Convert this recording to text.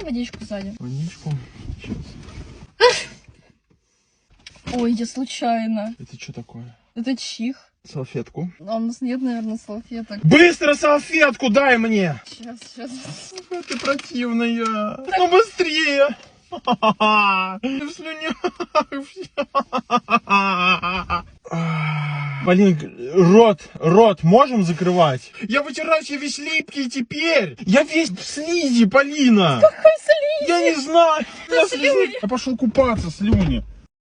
водичку сзади. Водичку. Сейчас. Ой, я случайно. Это что такое? Это чих. Салфетку. А у нас нет, наверное, салфеток. Быстро салфетку дай мне! Сейчас. Какая ты противная. Ну быстрее. В слюнях. Полин, рот можем закрывать? Я вытираюсь, я весь липкий теперь. Я весь в слизи, Полина. Какой слизь? Я не знаю. Да слюни. Я пошел купаться, слюни.